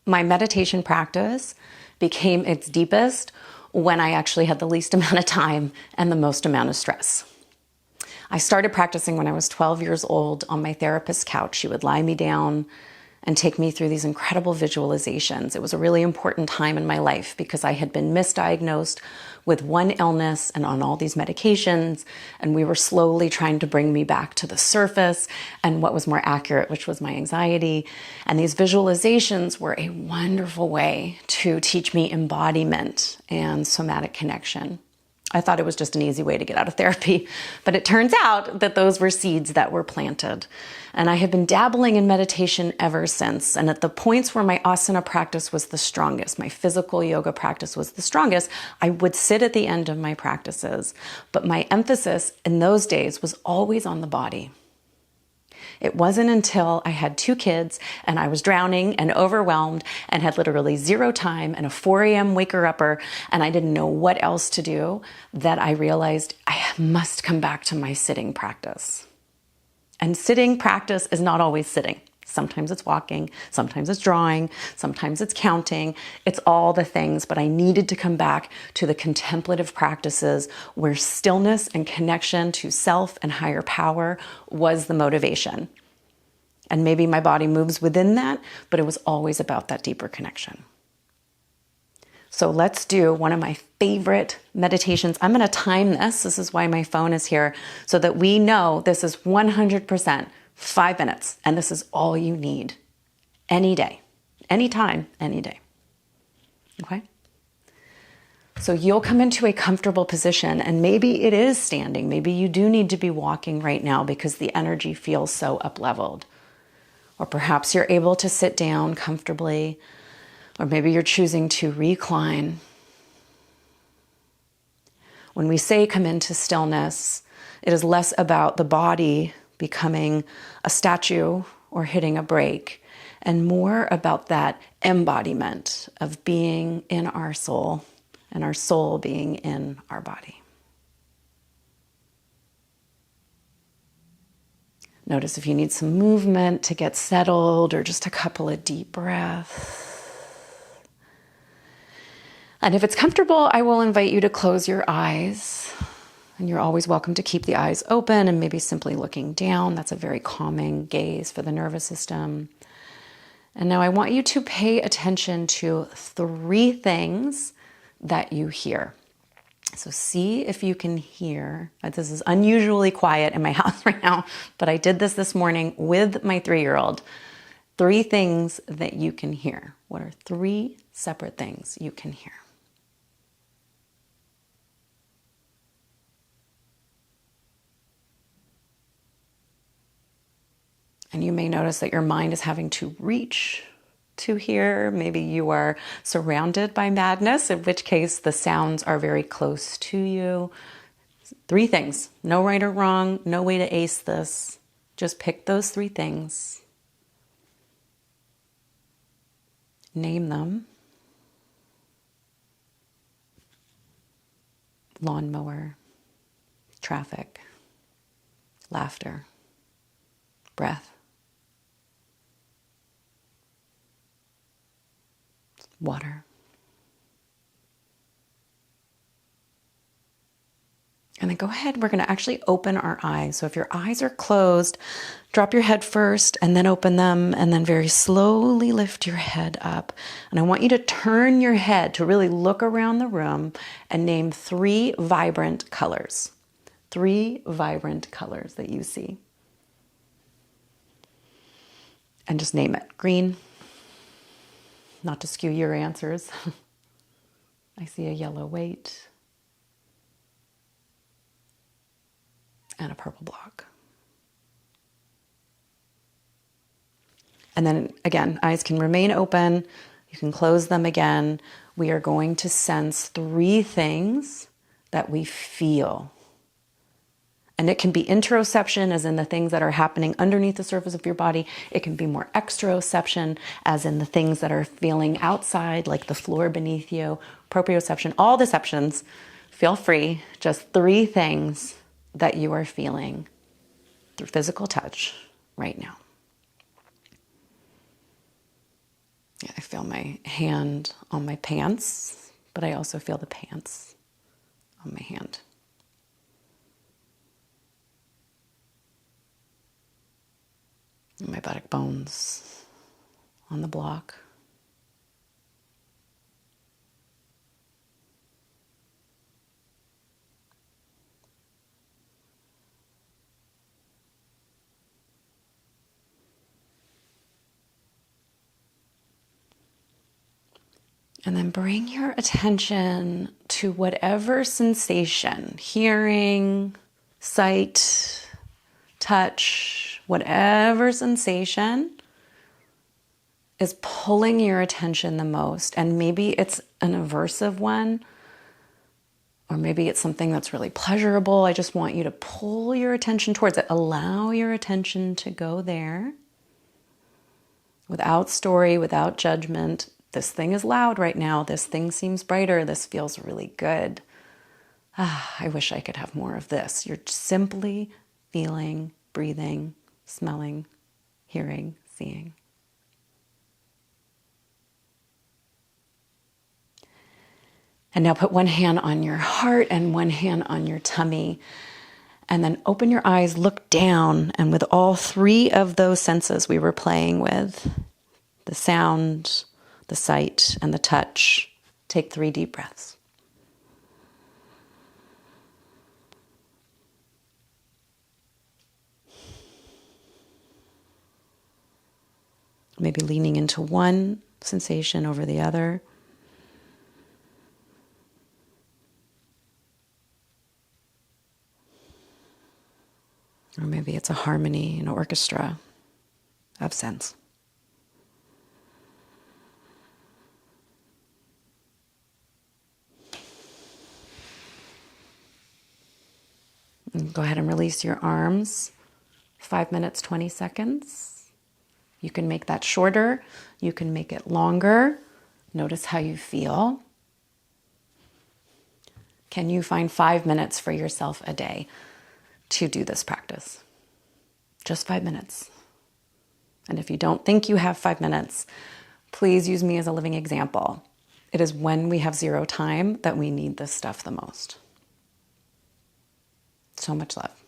My meditation practice became its deepest when I actually had the least amount of time and the most amount of stress. I started practicing when I was 12 years old on my therapist's couch. She would lie me down and take me through these incredible visualizations. It was a really important time in my life because I had been misdiagnosed with one illness and on all these medications, and we were slowly trying to bring me back to the surface and what was more accurate, which was my anxiety. And these visualizations were a wonderful way to teach me embodiment and somatic connection. I thought it was just an easy way to get out of therapy, but it turns out that those were seeds that were planted. And I have been dabbling in meditation ever since. And at the points where my asana practice was the strongest, my physical yoga practice was the strongest, I would sit at the end of my practices. But my emphasis in those days was always on the body. It wasn't until I had 2 kids and I was drowning and overwhelmed and had literally 0 time and a 4 a.m. waker-upper and I didn't know what else to do that I realized I must come back to my sitting practice. And sitting practice is not always sitting. Sometimes it's walking, sometimes it's drawing, sometimes it's counting. It's all the things, but I needed to come back to the contemplative practices where stillness and connection to self and higher power was the motivation. And maybe my body moves within that, but it was always about that deeper connection. So let's do one of my favorite meditations. I'm going to time this. This is why my phone is here, so that we know this is 100%. 5 minutes, and this is all you need. Any day, anytime, any day. Okay? So you'll come into a comfortable position, and maybe it is standing. Maybe you do need to be walking right now because the energy feels so up-leveled. Or perhaps you're able to sit down comfortably, or maybe you're choosing to recline. When we say come into stillness, it is less about the body becoming a statue or hitting a break, and more about that embodiment of being in our soul and our soul being in our body. Notice if you need some movement to get settled or just a couple of deep breaths. And if it's comfortable, I will invite you to close your eyes. And you're always welcome to keep the eyes open and maybe simply looking down. That's a very calming gaze for the nervous system. And now I want you to pay attention to 3 things that you hear. So see if you can hear. This is unusually quiet in my house right now, but I did this morning with my 3-year-old. 3 things that you can hear. What are 3 separate things you can hear? And you may notice that your mind is having to reach to hear. Maybe you are surrounded by madness, in which case the sounds are very close to you. 3 things. No right or wrong. No way to ace this. Just pick those 3 things. Name them. Lawnmower, traffic, laughter, breath, water. And then go ahead, we're going to actually open our eyes. So if your eyes are closed, drop your head first and then open them, and then very slowly lift your head up. And I want you to turn your head to really look around the room and name 3 vibrant colors. 3 vibrant colors that you see. And just name it. Green. Not to skew your answers. I see a yellow weight. And a purple block. And then again, eyes can remain open. You can close them again. We are going to sense 3 things that we feel. And it can be interoception, as in the things that are happening underneath the surface of your body. It can be more exteroception, as in the things that are feeling outside, like the floor beneath you. Proprioception, all deceptions. Feel free. Just 3 things that you are feeling through physical touch right now. I feel my hand on my pants, but I also feel the pants on my hand. And my buttock bones on the block. And then bring your attention to whatever sensation, hearing, sight, touch, whatever sensation is pulling your attention the most. And maybe it's an aversive one, or maybe it's something that's really pleasurable. I just want you to pull your attention towards it. Allow your attention to go there without story, without judgment. This thing is loud right now. This thing seems brighter. This feels really good. I wish I could have more of this. You're simply feeling, breathing, smelling, hearing, seeing. And now put one hand on your heart and one hand on your tummy. And then open your eyes, look down, and with all three of those senses we were playing with, the sound, the sight, and the touch, take 3 deep breaths. Maybe leaning into one sensation over the other. Or maybe it's a harmony, an orchestra of sense. And go ahead and release your arms. 5 minutes, 20 seconds. You can make that shorter. You can make it longer. Notice how you feel. Can you find 5 minutes for yourself a day to do this practice? Just 5 minutes. And if you don't think you have 5 minutes, please use me as a living example. It is when we have 0 time that we need this stuff the most. So much love.